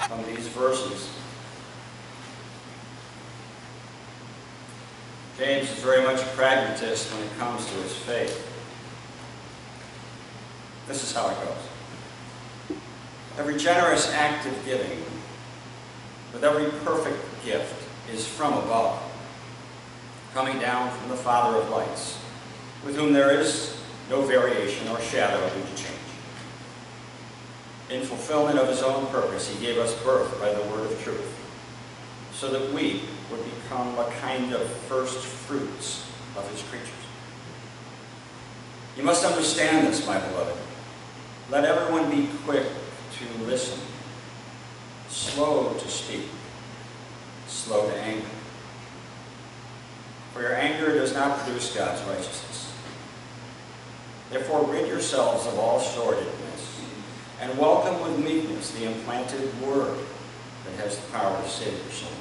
from these verses. James is very much a pragmatist when it comes to his faith. This is how it goes. Every generous act of giving, with every perfect gift, is from above, coming down from the Father of lights, with whom there is no variation or shadow due to change. In fulfillment of his own purpose, he gave us birth by the word of truth, so that we would become a kind of first fruits of his creatures. You must understand this, my beloved. Let everyone be quick to listen, slow to speak, slow to anger. For your anger does not produce God's righteousness. Therefore, rid yourselves of all sordidness, and welcome with meekness the implanted word that has the power to save your souls.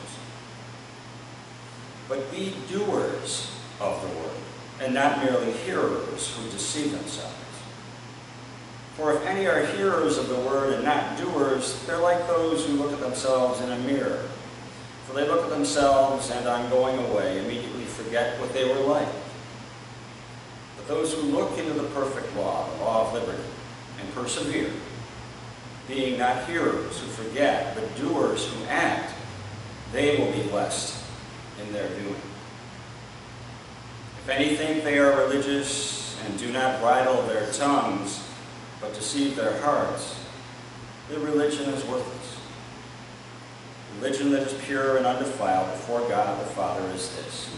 But be doers of the word, and not merely hearers who deceive themselves. For if any are hearers of the word and not doers, they're like those who look at themselves in a mirror. For they look at themselves and on going away immediately forget what they were like. But those who look into the perfect law, the law of liberty, and persevere, being not hearers who forget, but doers who act, they will be blessed in their doing. If any think they are religious and do not bridle their tongues, but deceive their hearts, their religion is worthless. Religion that is pure and undefiled before God the Father is this: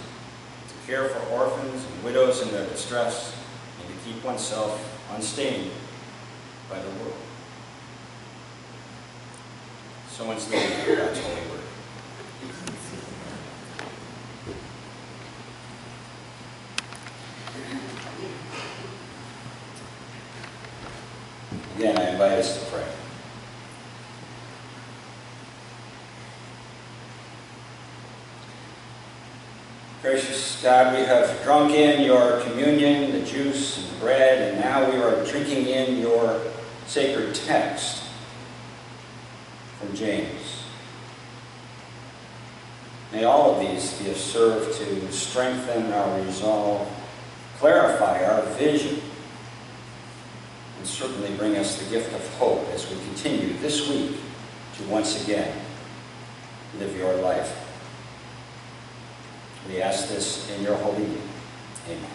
to care for orphans and widows in their distress, and to keep oneself unstained by the world. So ends the reading of God's holy word. Again, I invite us to pray. Gracious God, we have drunk in your communion, the juice and the bread, and now we are drinking in your sacred text from James. May all of these be serve to strengthen our resolve, clarify our vision, and certainly bring us the gift of hope as we continue this week to once again live your life. We ask this in your holy name. Amen.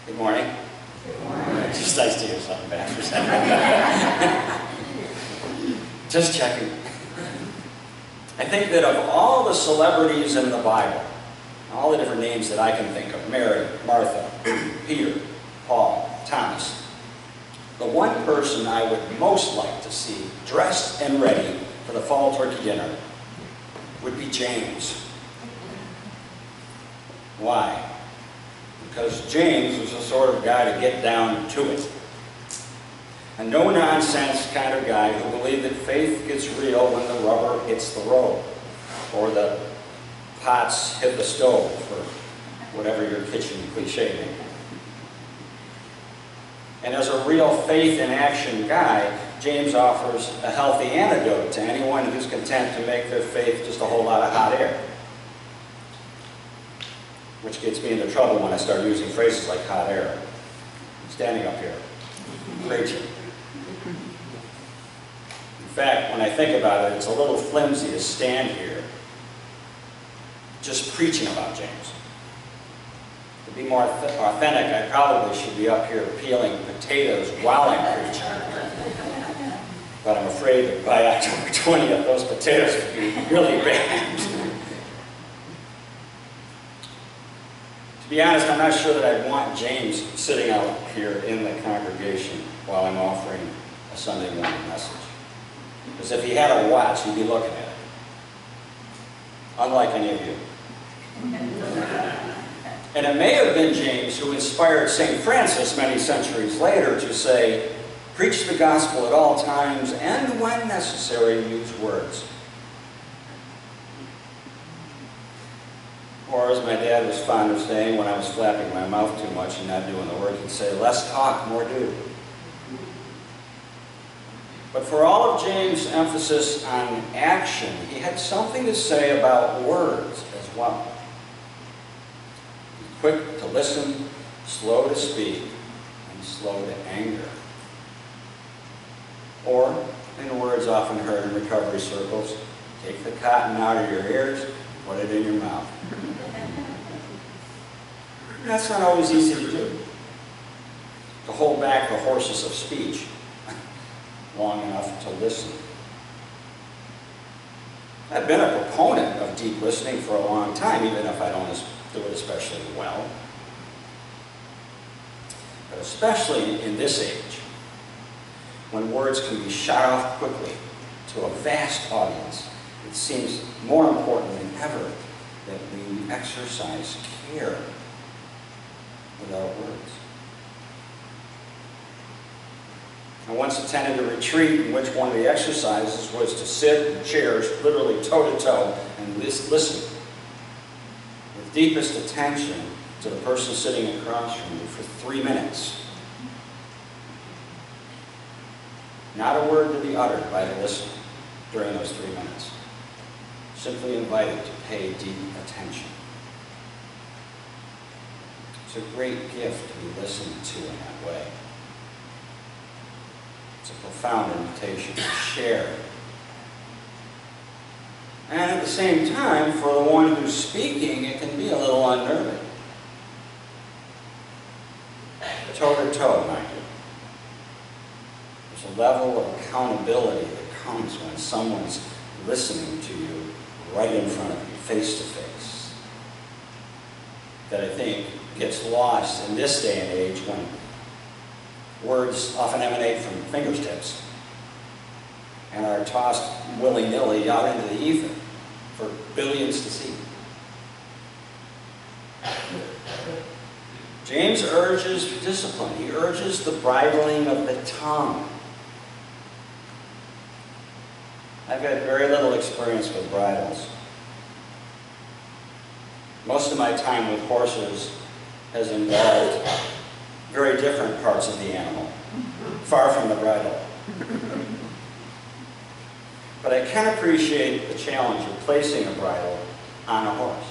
Good morning. Good morning. Just nice to hear something back for a second. Just checking. I think that of all the celebrities in the Bible, all the different names that I can think of, Mary, Martha, Peter, Paul, Thomas, the one person I would most like to see dressed and ready for the fall turkey dinner would be James. Why? Because James was the sort of guy to get down to it. A no-nonsense kind of guy who believed that faith gets real when the rubber hits the road, or the pots hit the stove, or whatever your kitchen cliche may be. And as a real faith in action guy, James offers a healthy antidote to anyone who's content to make their faith just a whole lot of hot air. Which gets me into trouble when I start using phrases like hot air. I'm standing up here, preaching. In fact, when I think about it, it's a little flimsy to stand here just preaching about James. To be more authentic, I probably should be up here peeling potatoes while I'm preaching. But I'm afraid that by October 20th, those potatoes would be really bad. To be honest, I'm not sure that I'd want James sitting out here in the congregation while I'm offering a Sunday morning message. Because if he had a watch, he'd be looking at it. Unlike any of you. And it may have been James who inspired St. Francis many centuries later to say, preach the gospel at all times, and when necessary, use words. Or Or as my dad was fond of saying when I was flapping my mouth too much and not doing the work, he'd say, less talk, more do. But for all of James' emphasis on action, he had something to say about words as well. Quick to listen, slow to speak, and slow to anger. Or, in words often heard in recovery circles, take the cotton out of your ears, put it in your mouth. That's not always easy to do. To hold back the horses of speech long enough to listen. I've been a proponent of deep listening for a long time, even if I don't do it especially well. But especially in this age, when words can be shot off quickly to a vast audience, it seems more important than ever that we exercise care with our words. I once attended a retreat in which one of the exercises was to sit in chairs, literally toe-to-toe, and listen with deepest attention to the person sitting across from you for 3 minutes. Not a word to be uttered by the listener during those 3 minutes. Simply invited to pay deep attention. It's a great gift to be listened to in that way. It's a profound invitation to share. And at the same time, for the one who's speaking, it can be a little unnerving. Toe-to-toe, mind you. There's a level of accountability that comes when someone's listening to you right in front of you, face to face, that I think gets lost in this day and age when words often emanate from fingertips and are tossed willy-nilly out into the ether for billions to see. James urges discipline. He urges the bridling of the tongue. I've had very little experience with bridles. Most of my time with horses has involved very different parts of the animal, far from the bridle. But I can appreciate the challenge of placing a bridle on a horse.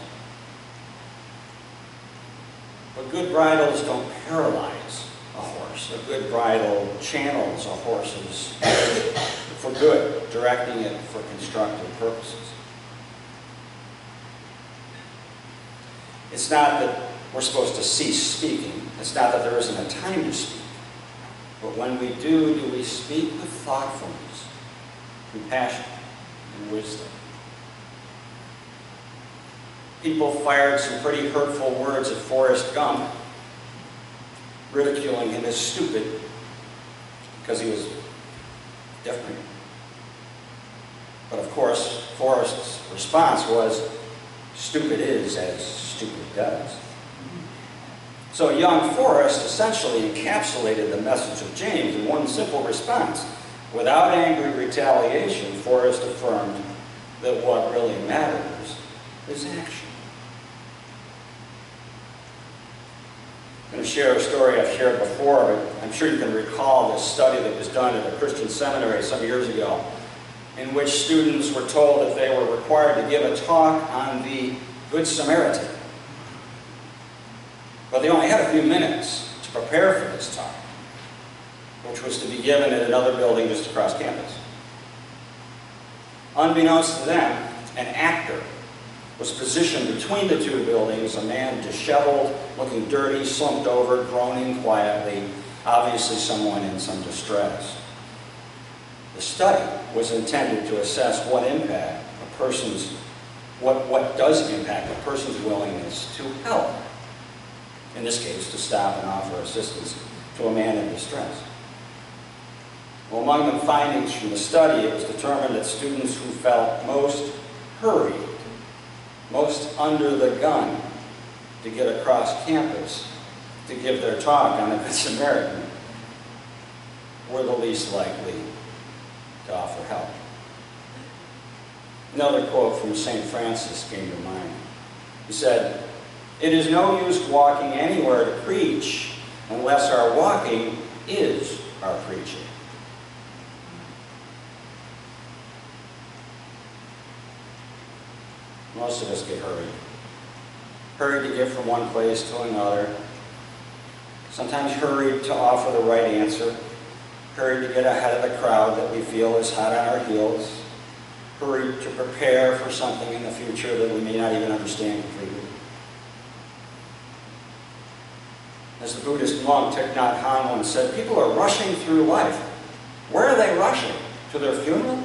But good bridles don't paralyze a horse. A good bridle channels a horse's for good, directing it for constructive purposes. It's not that we're supposed to cease speaking. It's not that there isn't a time to speak. But when we do we speak with thoughtfulness, compassion, and wisdom? People fired some pretty hurtful words at Forrest Gump, ridiculing him as stupid because he was different. But of course, Forrest's response was, stupid is as stupid does. So young Forrest essentially encapsulated the message of James in one simple response. Without angry retaliation, Forrest affirmed that what really matters is action. I'm going to share a story I've shared before, but I'm sure you can recall this study that was done at a Christian seminary some years ago, in which students were told that they were required to give a talk on the Good Samaritan. But they only had a few minutes to prepare for this talk, which was to be given at another building just across campus. Unbeknownst to them, an actor was positioned between the two buildings, a man disheveled, looking dirty, slumped over, groaning quietly, obviously someone in some distress. The study was intended to assess what does impact a person's willingness to help. In this case, to stop and offer assistance to a man in distress. Well, among the findings from the study, it was determined that students who felt most hurried, most under the gun to get across campus to give their talk on the Good Samaritan were the least likely to offer help. Another quote from St. Francis came to mind. He said, It is no use walking anywhere to preach unless our walking is our preaching. Most of us get hurried. Hurried to get from one place to another. Sometimes hurried to offer the right answer. Hurried to get ahead of the crowd that we feel is hot on our heels. Hurried to prepare for something in the future that we may not even understand completely. As the Buddhist monk Thich Nhat Hanh once said, people are rushing through life. Where are they rushing? To their funeral?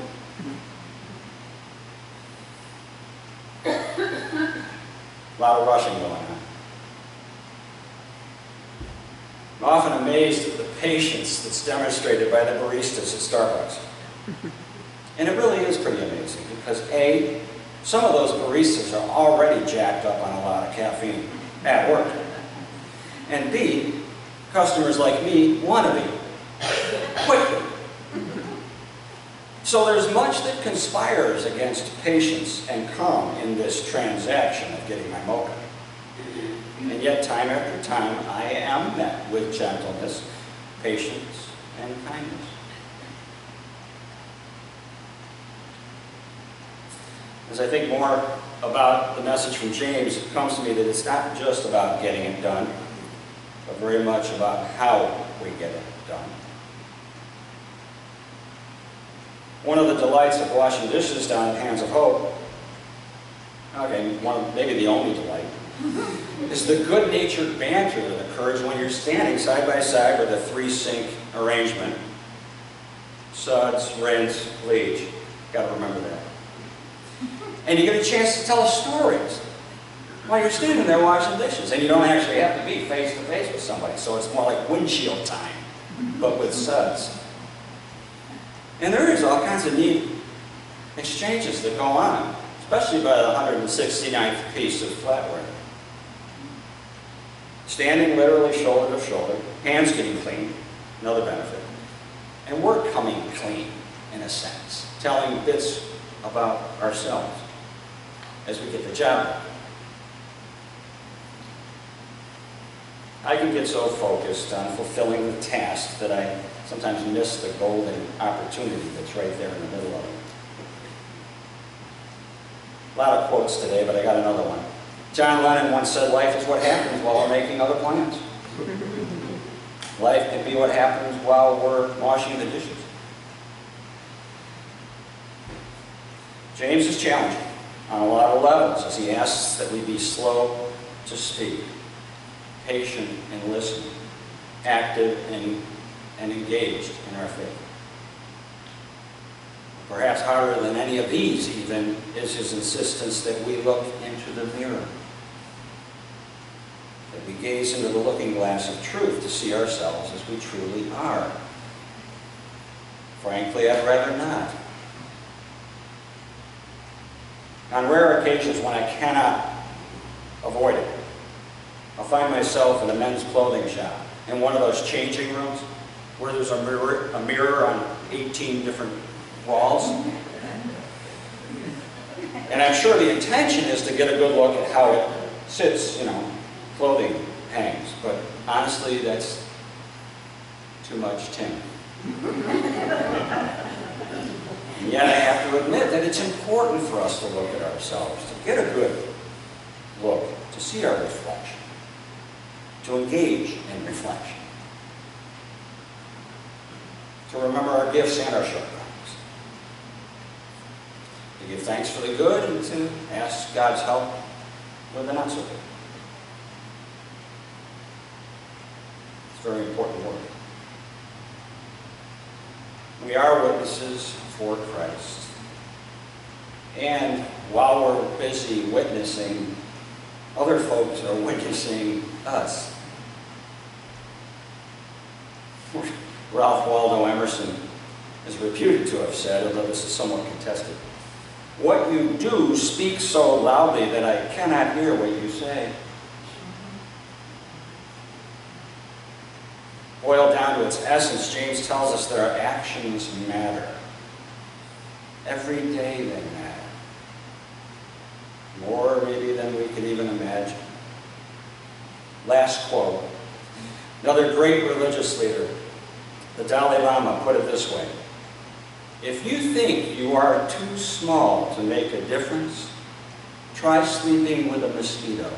A lot of rushing going on. I'm often amazed at the patience that's demonstrated by the baristas at Starbucks. And it really is pretty amazing because A, some of those baristas are already jacked up on a lot of caffeine at work. And B, customers like me want to be quickly. So there's much that conspires against patience and calm in this transaction of getting my mocha. And yet, time after time, I am met with gentleness, patience, and kindness. As I think more about the message from James, it comes to me that it's not just about getting it done, but very much about how we get it done. One of the delights of washing dishes down at Hands of Hope, okay, maybe the only delight, is the good-natured banter that occurs when you're standing side by side with a 3-sink arrangement. Suds, rinse, bleach. Got to remember that. And you get a chance to tell stories while you're standing there washing dishes. And you don't actually have to be face-to-face with somebody, so it's more like windshield time, but with suds. And there is all kinds of neat exchanges that go on, especially by the 169th piece of flatware. Standing literally shoulder to shoulder, hands getting clean, another benefit. And we're coming clean, in a sense, telling bits about ourselves as we get the job done. I can get so focused on fulfilling the task that I sometimes miss the golden opportunity that's right there in the middle of it. A lot of quotes today, but I got another one. John Lennon once said, life is what happens while we're making other plans. Life can be what happens while we're washing the dishes. James is challenging on a lot of levels as he asks that we be slow to speak, patient in listening, active and engaged in our faith. Perhaps harder than any of these even is his insistence that we look into the mirror, that we gaze into the looking glass of truth to see ourselves as we truly are. Frankly, I'd rather not. On rare occasions when I cannot avoid it, I'll find myself in a men's clothing shop in one of those changing rooms where there's a mirror on 18 different walls. And I'm sure the intention is to get a good look at how it sits, clothing hangs. But honestly, that's too much tin. And yet I have to admit that it's important for us to look at ourselves, to get a good look, to see our reflection, to engage in reflection, to remember our gifts and our shortcomings, to give thanks for the good and to ask God's help with the not so good. It's very important work. We are witnesses for Christ. And while we're busy witnessing, other folks are witnessing us. Ralph Waldo Emerson is reputed to have said, although this is somewhat contested, "What you do speaks so loudly that I cannot hear what you say." Boiled down to its essence, James tells us that our actions matter. Every day they matter. More maybe than we can even imagine. Last quote. Another great religious leader, the Dalai Lama, put it this way: if you think you are too small to make a difference, try sleeping with a mosquito.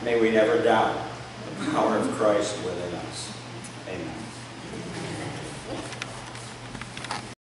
May we never doubt the power of Christ within us. Amen.